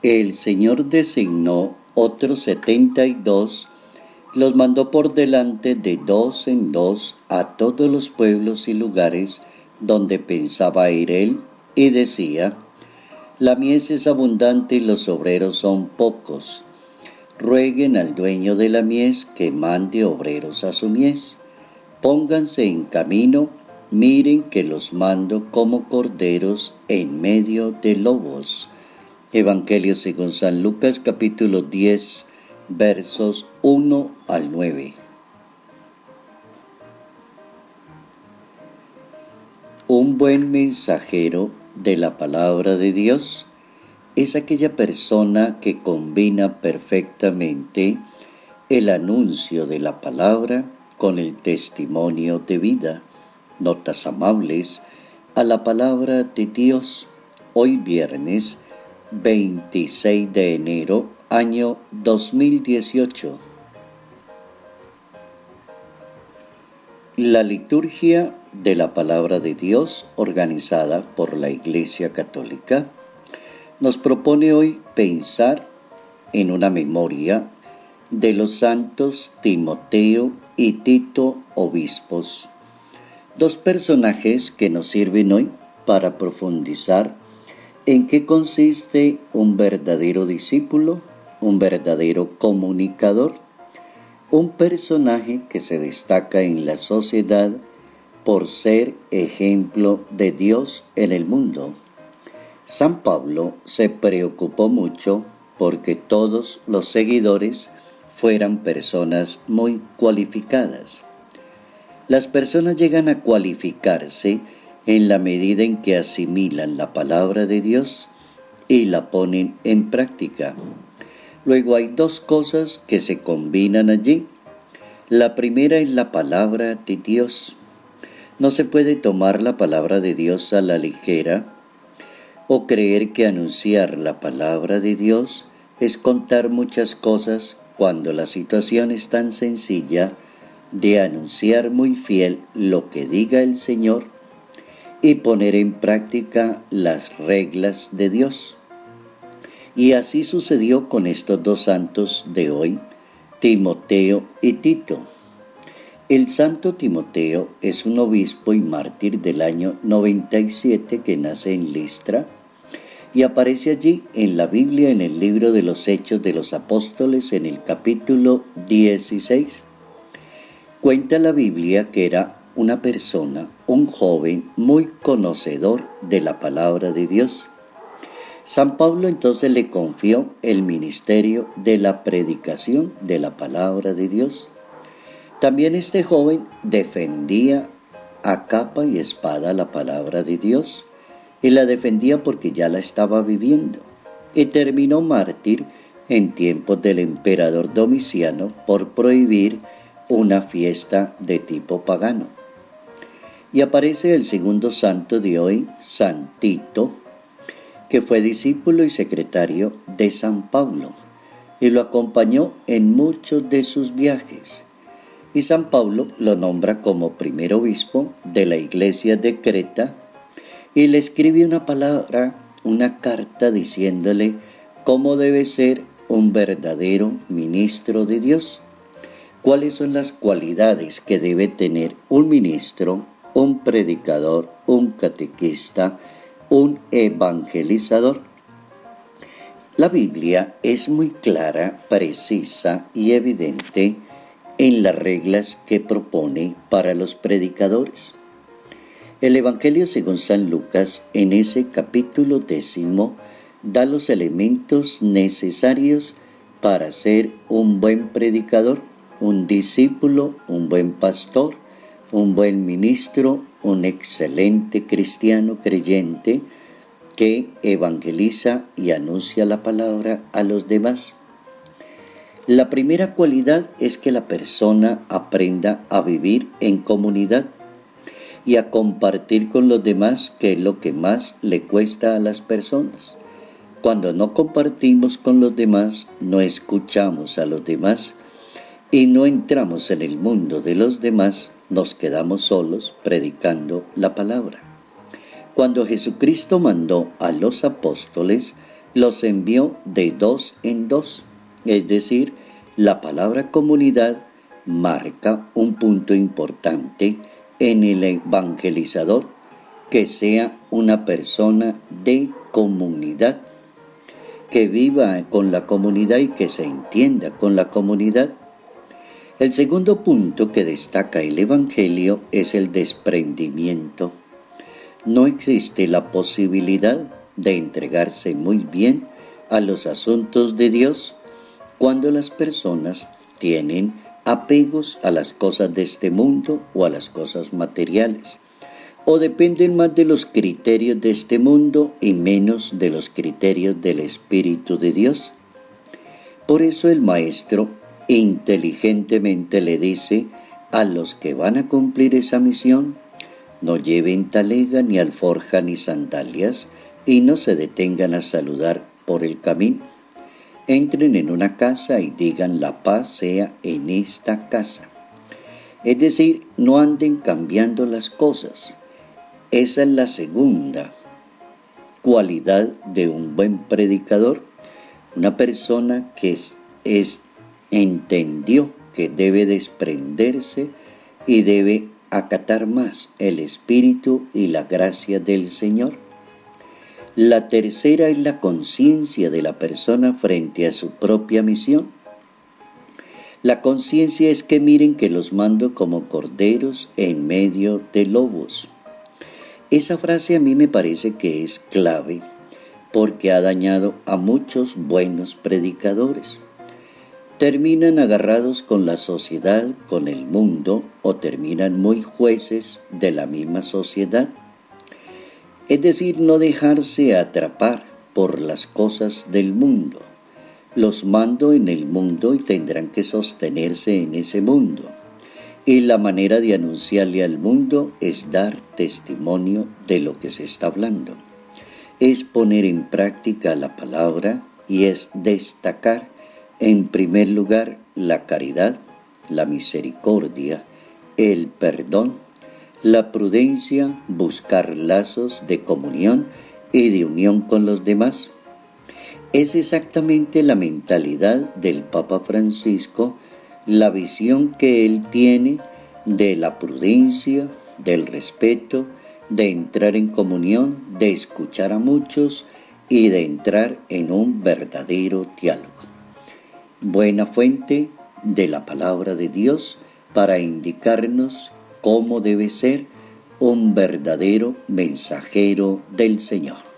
El Señor designó otros 72, los mandó por delante de dos en dos a todos los pueblos y lugares donde pensaba ir él, y decía: la mies es abundante y los obreros son pocos. Rueguen al dueño de la mies que mande obreros a su mies. Pónganse en camino, miren que los mando como corderos en medio de lobos. Evangelio según San Lucas, capítulo 10, versos 1 al 9. Un buen mensajero de la palabra de Dios es aquella persona que combina perfectamente el anuncio de la palabra con el testimonio de vida. Notas amables a la palabra de Dios. Hoy viernes 26 de enero, año 2018. La liturgia de la palabra de Dios, organizada por la Iglesia Católica, nos propone hoy pensar en una memoria de los santos Timoteo y Tito, obispos, dos personajes que nos sirven hoy para profundizar en qué consiste un verdadero discípulo, un verdadero comunicador, un personaje que se destaca en la sociedad por ser ejemplo de Dios en el mundo. San Pablo se preocupó mucho porque todos los seguidores fueran personas muy cualificadas. Las personas llegan a cualificarse en la medida en que asimilan la palabra de Dios y la ponen en práctica. Luego hay dos cosas que se combinan allí. La primera es la palabra de Dios. No se puede tomar la palabra de Dios a la ligera o creer que anunciar la palabra de Dios es contar muchas cosas cuando la situación es tan sencilla de anunciar muy fiel lo que diga el Señor y poner en práctica las reglas de Dios. Y así sucedió con estos dos santos de hoy, Timoteo y Tito. El santo Timoteo es un obispo y mártir del año 97 que nace en Listra y aparece allí en la Biblia en el libro de los Hechos de los Apóstoles en el capítulo 16. Cuenta la Biblia que era una persona, un joven muy conocedor de la palabra de Dios. San Pablo entonces le confió el ministerio de la predicación de la palabra de Dios. También este joven defendía a capa y espada la palabra de Dios, y la defendía porque ya la estaba viviendo, y terminó mártir en tiempos del emperador Domiciano por prohibir una fiesta de tipo pagano. Y aparece el segundo santo de hoy, San Tito, que fue discípulo y secretario de San Pablo, y lo acompañó en muchos de sus viajes. Y San Pablo lo nombra como primer obispo de la iglesia de Creta, y le escribe una carta diciéndole cómo debe ser un verdadero ministro de Dios. ¿Cuáles son las cualidades que debe tener un ministro, un predicador, un catequista, un evangelizador? La Biblia es muy clara, precisa y evidente en las reglas que propone para los predicadores. El Evangelio según San Lucas, en ese capítulo 10, da los elementos necesarios para ser un buen predicador, un discípulo, un buen pastor, un buen ministro, un excelente cristiano creyente que evangeliza y anuncia la palabra a los demás. La primera cualidad es que la persona aprenda a vivir en comunidad y a compartir con los demás, que es lo que más le cuesta a las personas. Cuando no compartimos con los demás, no escuchamos a los demás y no entramos en el mundo de los demás, nos quedamos solos predicando la palabra. Cuando Jesucristo mandó a los apóstoles, los envió de dos en dos. Es decir, la palabra comunidad marca un punto importante en el evangelizador, que sea una persona de comunidad, que viva con la comunidad y que se entienda con la comunidad. El segundo punto que destaca el Evangelio es el desprendimiento. No existe la posibilidad de entregarse muy bien a los asuntos de Dios cuando las personas tienen apegos a las cosas de este mundo o a las cosas materiales, o dependen más de los criterios de este mundo y menos de los criterios del Espíritu de Dios. Por eso el Maestro inteligentemente le dice a los que van a cumplir esa misión: no lleven talega, ni alforja, ni sandalias, y no se detengan a saludar por el camino. Entren en una casa y digan: la paz sea en esta casa. Es decir, no anden cambiando las cosas. Esa es la segunda cualidad de un buen predicador, una persona que entendió que debe desprenderse y debe acatar más el Espíritu y la gracia del Señor. La tercera es la conciencia de la persona frente a su propia misión. La conciencia es que miren que los mando como corderos en medio de lobos. Esa frase a mí me parece que es clave porque ha dañado a muchos buenos predicadores. Terminan agarrados con la sociedad, con el mundo, o terminan muy jueces de la misma sociedad. Es decir, no dejarse atrapar por las cosas del mundo. Los mando en el mundo y tendrán que sostenerse en ese mundo. Y la manera de anunciarle al mundo es dar testimonio de lo que se está hablando. Es poner en práctica la palabra y es destacar, en primer lugar, la caridad, la misericordia, el perdón, la prudencia, buscar lazos de comunión y de unión con los demás. Es exactamente la mentalidad del Papa Francisco, la visión que él tiene de la prudencia, del respeto, de entrar en comunión, de escuchar a muchos y de entrar en un verdadero diálogo. Buena fuente de la palabra de Dios para indicarnos cómo debe ser un verdadero mensajero del Señor.